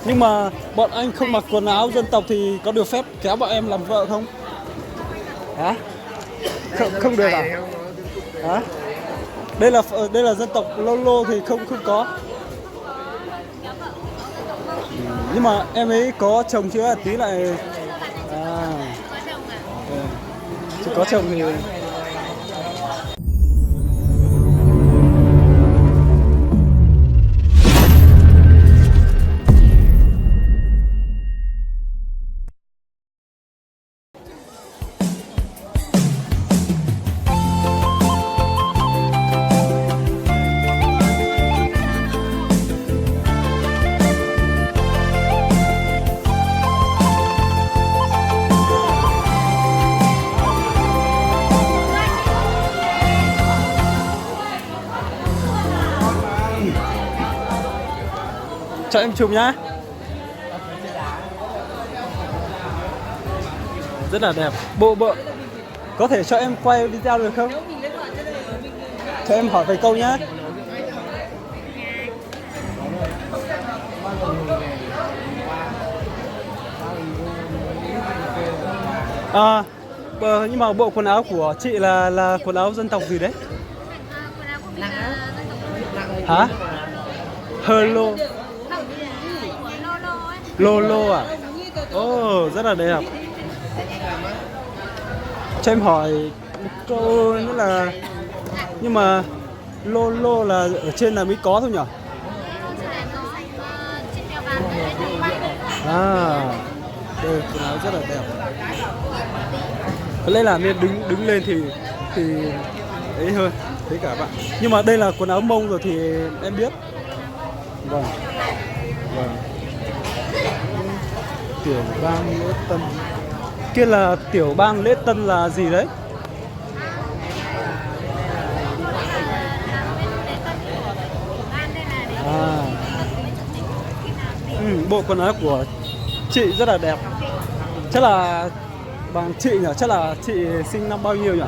Nhưng mà bọn anh không mặc quần áo dân tộc thì có được phép kéo bọn em làm vợ không? Hả? Không được à? Hả? Đây là dân tộc Lô thì không không có. Nhưng mà em ấy có chồng chưa? Tí lại à. Chứ có chồng thì cho em chụp nhá. Rất là đẹp. Bộ có thể cho em quay video được không? Cho em hỏi vài câu nhá. À, nhưng mà bộ quần áo của chị là quần áo dân tộc gì đấy? Hả? Hello. Lô à? Ồ, rất là đẹp. Cho em hỏi một câu nữa là, nhưng mà lô là ở trên là mới có thôi nhỉ? À, đây quần áo rất là đẹp. Có lẽ là nên đứng lên thì ấy hơn, thấy cả bạn. Nhưng mà đây là quần áo Mông rồi thì em biết. Vâng. Vâng. Tiểu bang Lễ Tân. Kia là tiểu bang Lễ Tân là gì đấy? À. Bộ quần áo của chị rất là đẹp. Chắc là bằng chị nhỉ? Chắc là chị sinh năm bao nhiêu nhỉ?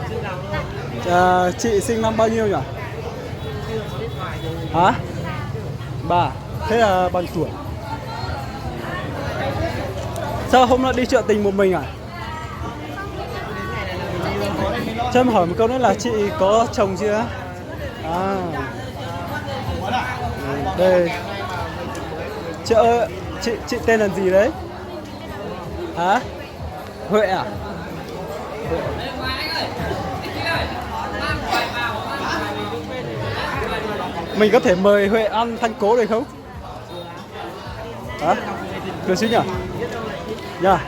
Chị sinh năm bao nhiêu nhỉ? Hả? Bà. Thế là bằng tuổi. Sao hôm nay đi chợ tình một mình à? Cho em hỏi một câu nữa là chị có chồng chưa? À. Đây. Chị tên là gì đấy? Hả? Huệ à? Huệ. Mình có thể mời Huệ ăn thanh cố được không? Hả? Được chứ nhỉ? Dạ.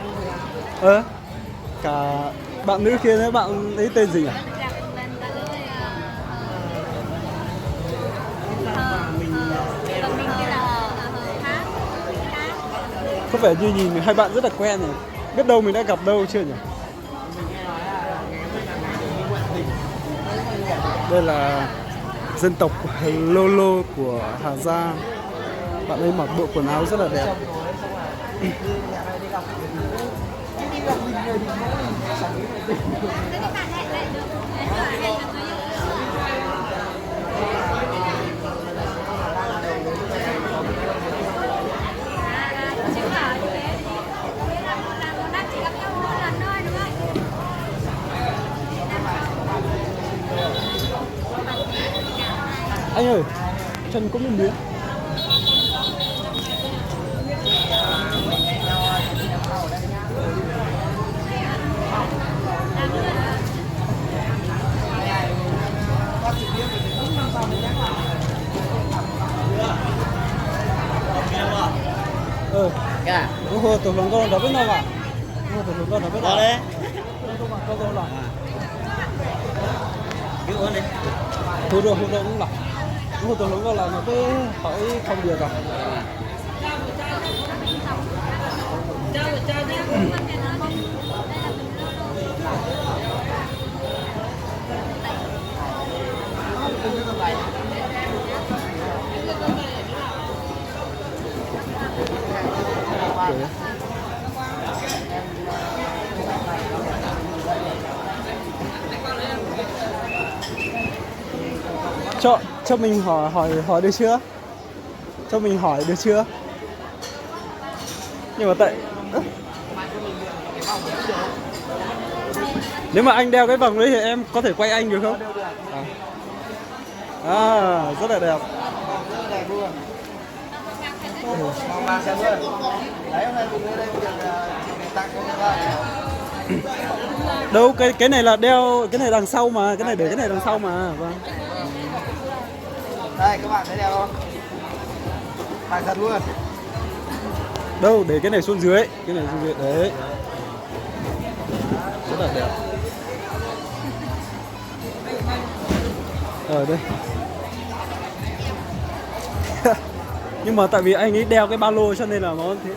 Cả bạn nữ kia đấy, bạn ấy tên gì nhỉ? Có vẻ như nhìn hai bạn rất là quen này. Biết đâu mình đã gặp đâu chưa nhỉ? Đây là dân tộc Lô của Hà Giang. Bạn ấy mặc bộ quần áo rất là đẹp. Anh ơi, chân có một miếng. Dạ. Ủa, tôi không có biết đâu à? Tôi không có biết đâu. Đấy. Có đâu là. Cái uống đi. Thôi rồi cũng là. Tôi không có là nó cứ hỏi không được à? Cho mình hỏi được chưa? Cho mình hỏi được chưa? Nhưng mà tại nếu mà anh đeo cái vòng đấy thì em có thể quay anh được không? Rất là đẹp. Đẹp luôn. Mong bà xem luôn. Đấy hôm nay cùng đây được tặng cho người ta. Đâu cái này là đeo cái này đằng sau mà, cái này để cái này đằng sau mà. Vâng. Đây các bạn thấy đẹp không? Hàng thật luôn. Đâu để cái này xuống dưới, cái này xuống dưới đấy. Rất là đẹp. Ở đây. Nhưng mà tại vì anh ấy đeo cái ba lô cho nên là nó thế.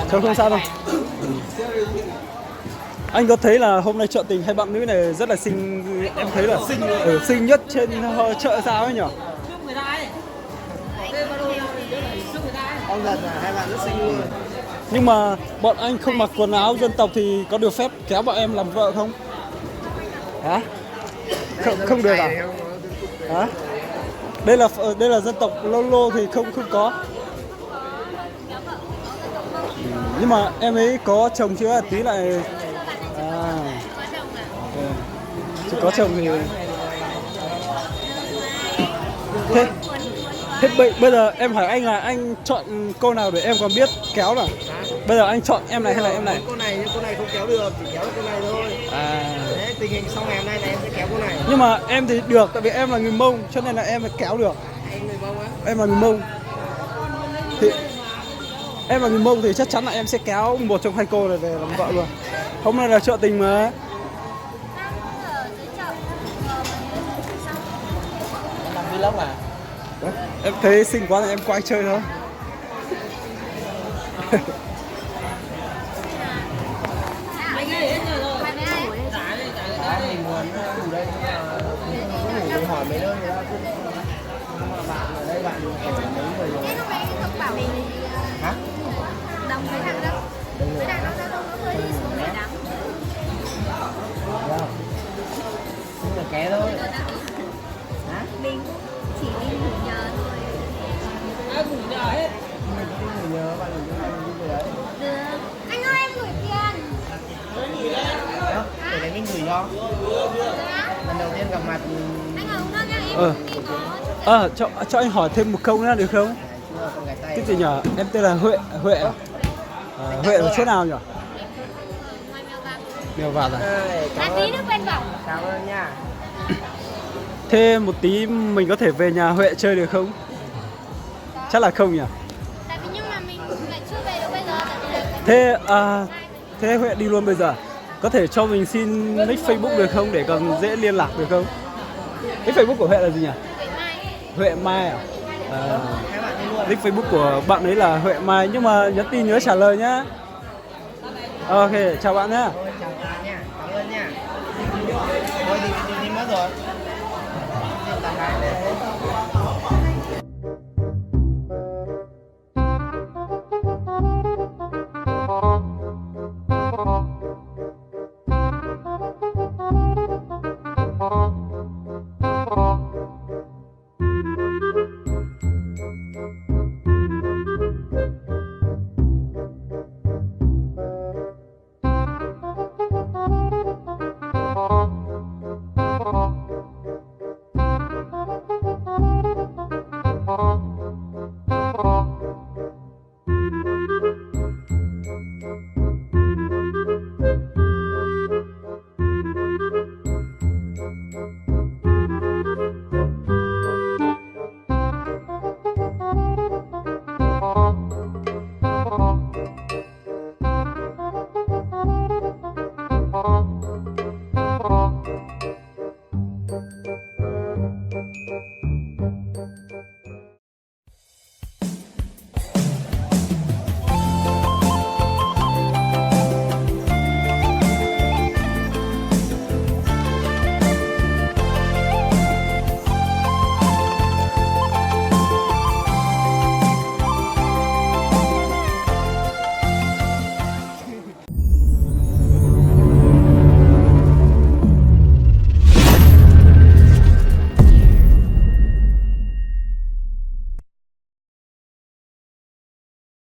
Thôi không sao đâu. Anh có thấy là hôm nay chợ tình hai bạn nữ này rất là xinh, em thấy là xinh nhất trên chợ sao ấy nhỉ? Ông giật là hai bạn rất xinh luôn. Nhưng mà bọn anh không mặc quần áo dân tộc thì có được phép kéo bọn em làm vợ không? Hả? Không được à? Hả? Đây là dân tộc Lolo thì không có. Nhưng mà em ấy có chồng chưa? Tí lại chỉ có chồng thì thế bây giờ em hỏi anh là anh chọn cô nào để em còn biết kéo nào? Bây giờ anh chọn em này hay là em này? Cô này nhưng cô này không kéo được, chỉ kéo được cô này thôi. Thế tình hình sau ngày hôm nay là em sẽ kéo cô này. Nhưng mà em thì được, tại vì em là người Mông cho nên là em phải kéo được. Anh người Mông á? Em là người Mông. Thì em là người Mông thì chắc chắn là em sẽ kéo một trong hai cô này về làm vợ luôn. Hôm nay là chợ tình mà. Em làm vlog à? Em thấy xinh quá là em quay chơi thôi. Mình muốn ngủ đây nhưng mà hỏi mấy nơi người ta cũng bạn ở đây bạn mấy người rồi. Hả? Đồng với thằng đó. Với thằng đó nó hơi đi xuống để đắng. Nhưng mà ké thôi. Hả? Mình chỉ đi ngủ nhờ thôi. Ngủ nhờ hết. Ngủ nhờ bạn ngủ cho mình đi đấy. Được. Anh ơi em gửi tiền. Đó, để đấy mình gửi cho. Lần đầu tiên gặp mặt. Anh ở không nha em Cho anh hỏi thêm một câu nữa được không? Cái gì nhỉ? Em tên là Huệ. Huệ ở chỗ nào nhỉ? Ngoài Mèo Vạc. Mèo Vạc à? Tí nước bên vòng. Cảm ơn nha. Thế một tí mình có thể về nhà Huệ chơi được không? Chắc là không nhỉ? Tại vì nhưng mà mình lại chưa về được bây giờ. Thế Huệ đi luôn bây giờ. Có thể cho mình xin nick Facebook được không để còn dễ liên lạc được không? Nick Facebook của Huệ là gì nhỉ? Huệ Mai à? Nick Facebook của bạn ấy là Huệ Mai, nhưng mà nhắn tin nhớ trả lời nhá. Ok, chào bạn nhá. Chào bạn nha, cảm ơn nha. Thôi đi mất rồi. Thank you.